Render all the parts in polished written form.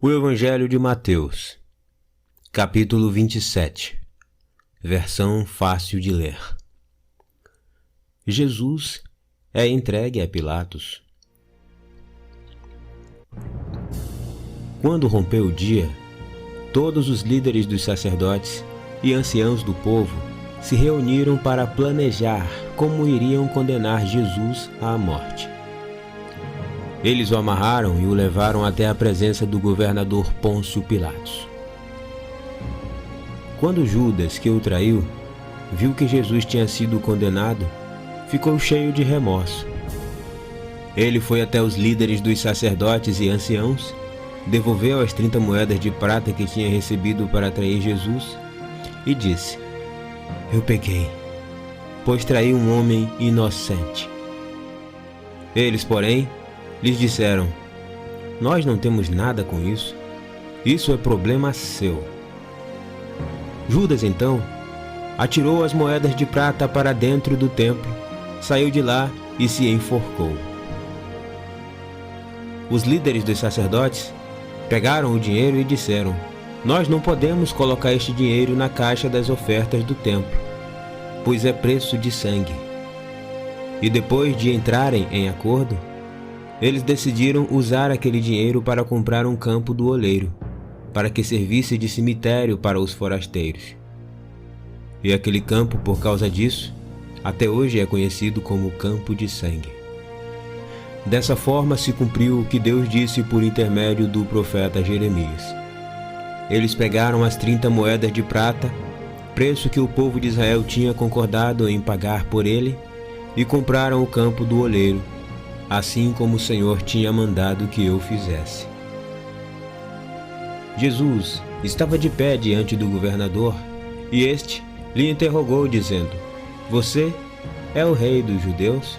O Evangelho de Mateus, capítulo 27, versão fácil de ler. Jesus é entregue a Pilatos. Quando rompeu o dia, todos os líderes dos sacerdotes e anciãos do povo se reuniram para planejar como iriam condenar Jesus à morte. Eles o amarraram e o levaram até a presença do governador Pôncio Pilatos. Quando Judas, que o traiu, viu que Jesus tinha sido condenado, ficou cheio de remorso. Ele foi até os líderes dos sacerdotes e anciãos, devolveu as 30 moedas de prata que tinha recebido para trair Jesus e disse: "Eu pequei, pois traí um homem inocente." Eles, porém, lhes disseram: "Nós não temos nada com isso. Isso é problema seu." Judas, então, atirou as moedas de prata para dentro do templo, saiu de lá e se enforcou. Os líderes dos sacerdotes pegaram o dinheiro e disseram: "Nós não podemos colocar este dinheiro na caixa das ofertas do templo, pois é preço de sangue." E depois de entrarem em acordo, eles decidiram usar aquele dinheiro para comprar um campo do oleiro, para que servisse de cemitério para os forasteiros. E aquele campo, por causa disso, até hoje é conhecido como Campo de Sangue. Dessa forma se cumpriu o que Deus disse por intermédio do profeta Jeremias. Eles pegaram as 30 moedas de prata, preço que o povo de Israel tinha concordado em pagar por ele, e compraram o campo do oleiro, assim como o Senhor tinha mandado que eu fizesse. Jesus estava de pé diante do governador, e este lhe interrogou, dizendo: "Você é o rei dos judeus?"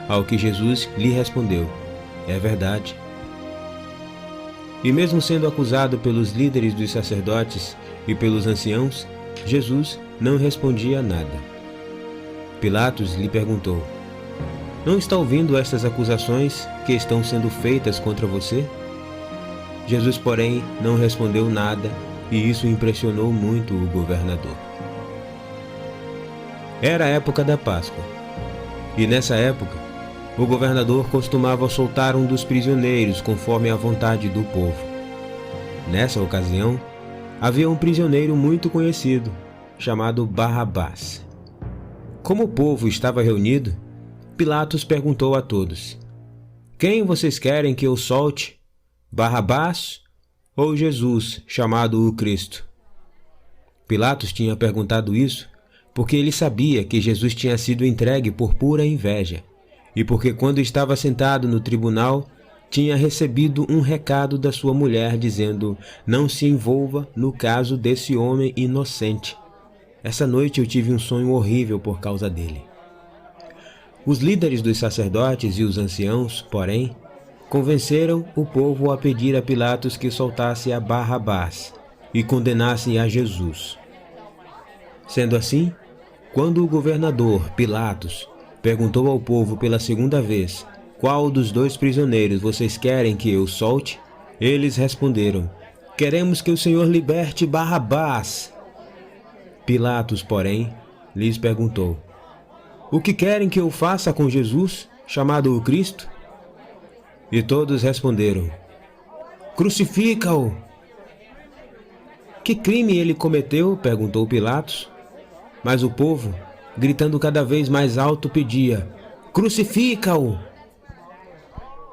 Ao que Jesus lhe respondeu: "É verdade." E mesmo sendo acusado pelos líderes dos sacerdotes e pelos anciãos, Jesus não respondia nada. Pilatos lhe perguntou: "Não está ouvindo estas acusações que estão sendo feitas contra você?" Jesus, porém, não respondeu nada, e isso impressionou muito o governador. Era a época da Páscoa, e nessa época, o governador costumava soltar um dos prisioneiros conforme a vontade do povo. Nessa ocasião, havia um prisioneiro muito conhecido, chamado Barrabás. Como o povo estava reunido, Pilatos perguntou a todos: "Quem vocês querem que eu solte? Barrabás ou Jesus, chamado o Cristo?" Pilatos tinha perguntado isso porque ele sabia que Jesus tinha sido entregue por pura inveja, e porque quando estava sentado no tribunal, tinha recebido um recado da sua mulher dizendo: "Não se envolva no caso desse homem inocente. Essa noite eu tive um sonho horrível por causa dele." Os líderes dos sacerdotes e os anciãos, porém, convenceram o povo a pedir a Pilatos que soltasse a Barrabás e condenasse a Jesus. Sendo assim, quando o governador Pilatos perguntou ao povo pela segunda vez: "Qual dos 2 prisioneiros vocês querem que eu solte?", eles responderam: "Queremos que o Senhor liberte Barrabás." Pilatos, porém, lhes perguntou: "O que querem que eu faça com Jesus, chamado o Cristo?" E todos responderam: "Crucifica-o!" "Que crime ele cometeu?", perguntou Pilatos. Mas o povo, gritando cada vez mais alto, pedia: "Crucifica-o!"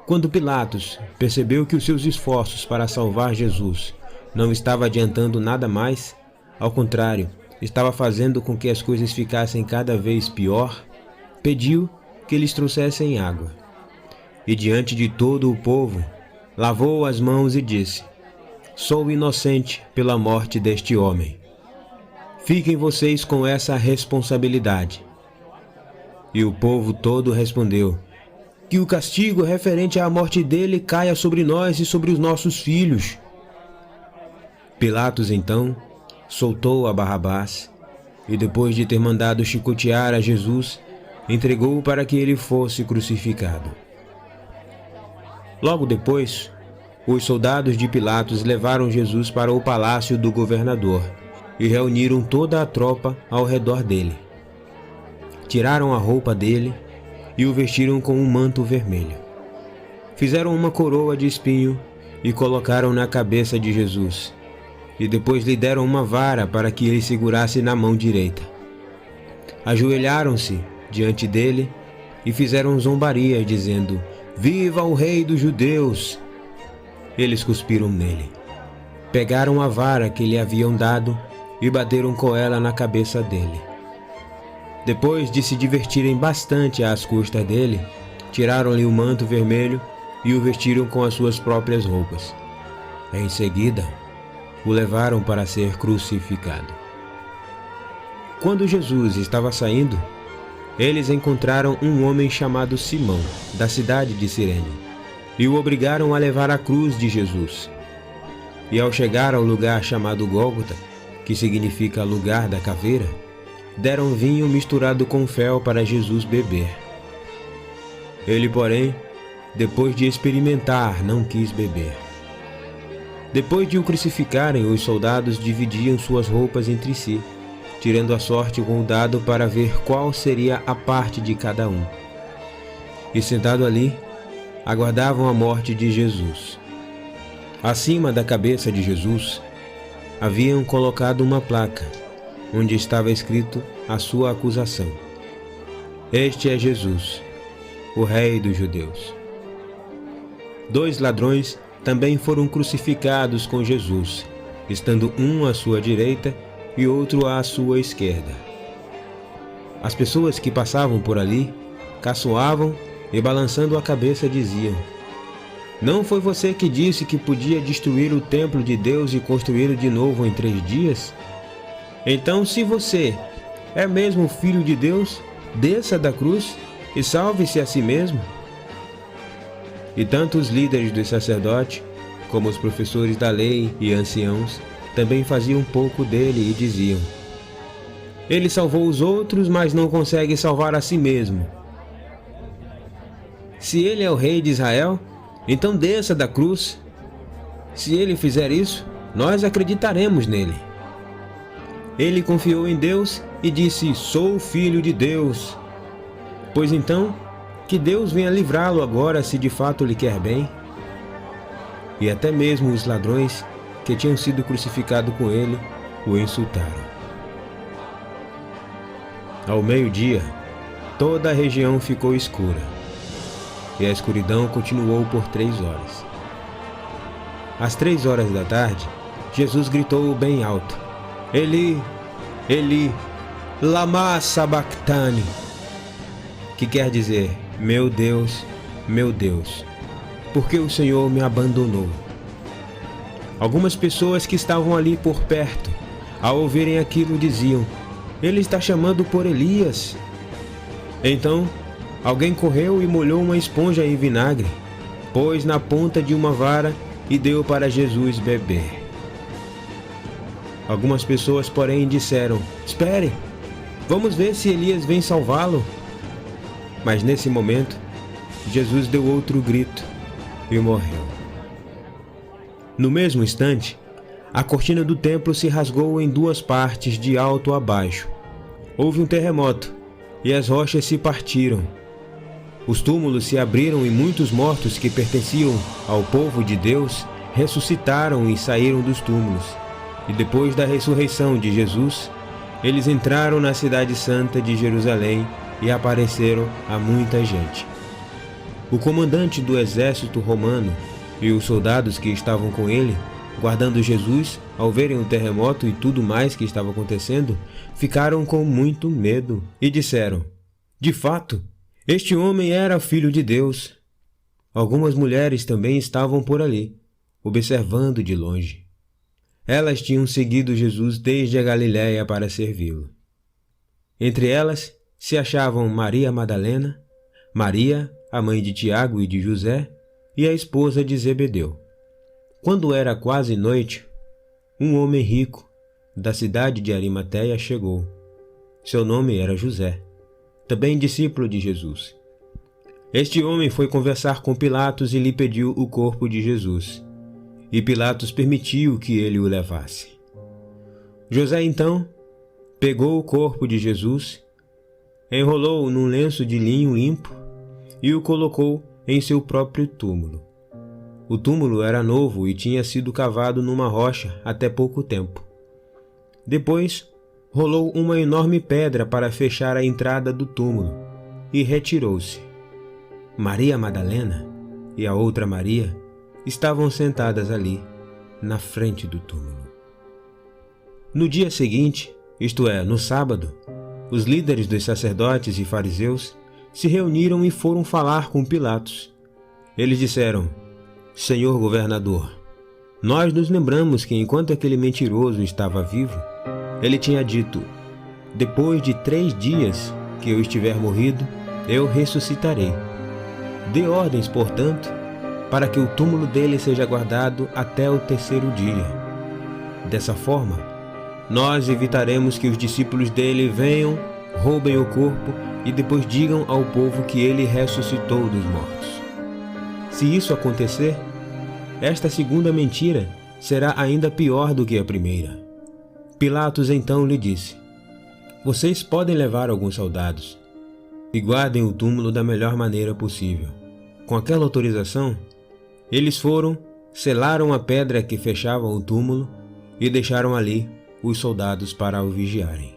Quando Pilatos percebeu que os seus esforços para salvar Jesus não estavam adiantando nada mais, ao contrário, estava fazendo com que as coisas ficassem cada vez pior, pediu que lhes trouxessem água. E diante de todo o povo, lavou as mãos e disse: "Sou inocente pela morte deste homem. Fiquem vocês com essa responsabilidade." E o povo todo respondeu: "Que o castigo referente à morte dele caia sobre nós e sobre os nossos filhos." Pilatos, então, soltou a Barrabás, e depois de ter mandado chicotear a Jesus, entregou-o para que ele fosse crucificado. Logo depois, Os soldados de Pilatos levaram Jesus para o palácio do governador e reuniram toda a tropa ao redor dele. Tiraram a roupa dele e o vestiram com um manto vermelho. Fizeram uma coroa de espinho e colocaram na cabeça de Jesus, e depois lhe deram uma vara para que ele segurasse na mão direita. Ajoelharam-se diante dele e fizeram zombaria, dizendo: "Viva o Rei dos Judeus!" Eles cuspiram nele. Pegaram a vara que lhe haviam dado e bateram com ela na cabeça dele. Depois de se divertirem bastante às custas dele, tiraram-lhe o manto vermelho e o vestiram com as suas próprias roupas. Em seguida, o levaram para ser crucificado. Quando Jesus estava saindo, eles encontraram um homem chamado Simão, da cidade de Cirene, e o obrigaram a levar a cruz de Jesus. E ao chegar ao lugar chamado Gólgota, que significa lugar da caveira, deram vinho misturado com fel para Jesus beber. Ele, porém, depois de experimentar, não quis beber. Depois de o crucificarem, os soldados dividiam suas roupas entre si, tirando a sorte com o dado para ver qual seria a parte de cada um. E sentado ali, aguardavam a morte de Jesus. Acima da cabeça de Jesus, haviam colocado uma placa, onde estava escrito a sua acusação: "Este é Jesus, o Rei dos Judeus." 2 ladrões também foram crucificados com Jesus, estando um à sua direita e outro à sua esquerda. As pessoas que passavam por ali caçoavam e, balançando a cabeça, diziam: "Não foi você que disse que podia destruir o templo de Deus e construí-lo de novo em 3 dias? Então, se você é mesmo o Filho de Deus, desça da cruz e salve-se a si mesmo." E tanto os líderes dos sacerdotes, como os professores da lei e anciãos, também faziam pouco dele e diziam: "Ele salvou os outros, mas não consegue salvar a si mesmo. Se ele é o rei de Israel, então desça da cruz. Se ele fizer isso, nós acreditaremos nele." Ele confiou em Deus e disse: "Sou filho de Deus." Pois então, que Deus venha livrá-lo agora, se de fato lhe quer bem. E até mesmo os ladrões que tinham sido crucificados com ele o insultaram. Ao meio-dia, toda a região ficou escura, e a escuridão continuou por 3 horas. Às 3 horas da tarde, Jesus gritou bem alto: "Eli, Eli, lama sabachthani", que quer dizer: meu Deus, por que o Senhor me abandonou?" Algumas pessoas que estavam ali por perto, ao ouvirem aquilo, diziam: "Ele está chamando por Elias." Então, alguém correu e molhou uma esponja em vinagre, pôs na ponta de uma vara e deu para Jesus beber. Algumas pessoas, porém, disseram: "Espere, vamos ver se Elias vem salvá-lo." Mas nesse momento, Jesus deu outro grito e morreu. No mesmo instante, a cortina do templo se rasgou em 2 partes, de alto a baixo. Houve um terremoto e as rochas se partiram. Os túmulos se abriram e muitos mortos que pertenciam ao povo de Deus ressuscitaram e saíram dos túmulos. E depois da ressurreição de Jesus, eles entraram na cidade santa de Jerusalém e apareceram a muita gente. O comandante do exército romano e os soldados que estavam com ele, guardando Jesus, ao verem o terremoto e tudo mais que estava acontecendo, ficaram com muito medo e disseram: "De fato, este homem era filho de Deus." Algumas mulheres também estavam por ali, observando de longe. Elas tinham seguido Jesus desde a Galiléia para servi-lo. Entre elas se achavam Maria Madalena, Maria, a mãe de Tiago e de José, e a esposa de Zebedeu. Quando era quase noite, um homem rico, da cidade de Arimateia, chegou. Seu nome era José, também discípulo de Jesus. Este homem foi conversar com Pilatos e lhe pediu o corpo de Jesus. e Pilatos permitiu que ele o levasse. José então pegou o corpo de Jesus, enrolou-o num lenço de linho limpo e o colocou em seu próprio túmulo. O túmulo era novo e tinha sido cavado numa rocha até pouco tempo. Depois, rolou uma enorme pedra para fechar a entrada do túmulo e retirou-se. Maria Madalena e a outra Maria estavam sentadas ali, na frente do túmulo. No dia seguinte, isto é, no sábado, os líderes dos sacerdotes e fariseus se reuniram e foram falar com Pilatos. Eles disseram: Senhor governador, nós nos lembramos que enquanto aquele mentiroso estava vivo, ele tinha dito: depois de 3 dias que eu estiver morrido, eu ressuscitarei. Dê ordens, portanto, para que o túmulo dele seja guardado até o 3º dia. Dessa forma, nós evitaremos que os discípulos dele venham, roubem o corpo e depois digam ao povo que ele ressuscitou dos mortos. Se isso acontecer, esta segunda mentira será ainda pior do que a primeira. Pilatos então lhe disse: Vocês podem levar alguns soldados e guardem o túmulo da melhor maneira possível. Com aquela autorização, eles foram, selaram a pedra que fechava o túmulo e deixaram ali os soldados para o vigiarem.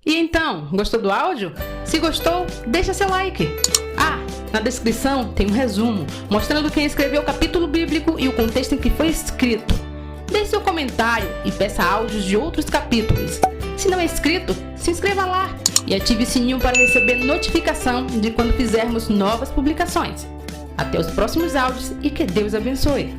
E então, gostou do áudio? Se gostou, deixa seu like. Na descrição tem um resumo mostrando quem escreveu o capítulo bíblico e o contexto em que foi escrito. Deixe seu comentário e peça áudios de outros capítulos. Se não é inscrito, se inscreva lá e ative o sininho para receber notificação de quando fizermos novas publicações. Até os próximos áudios e que Deus abençoe.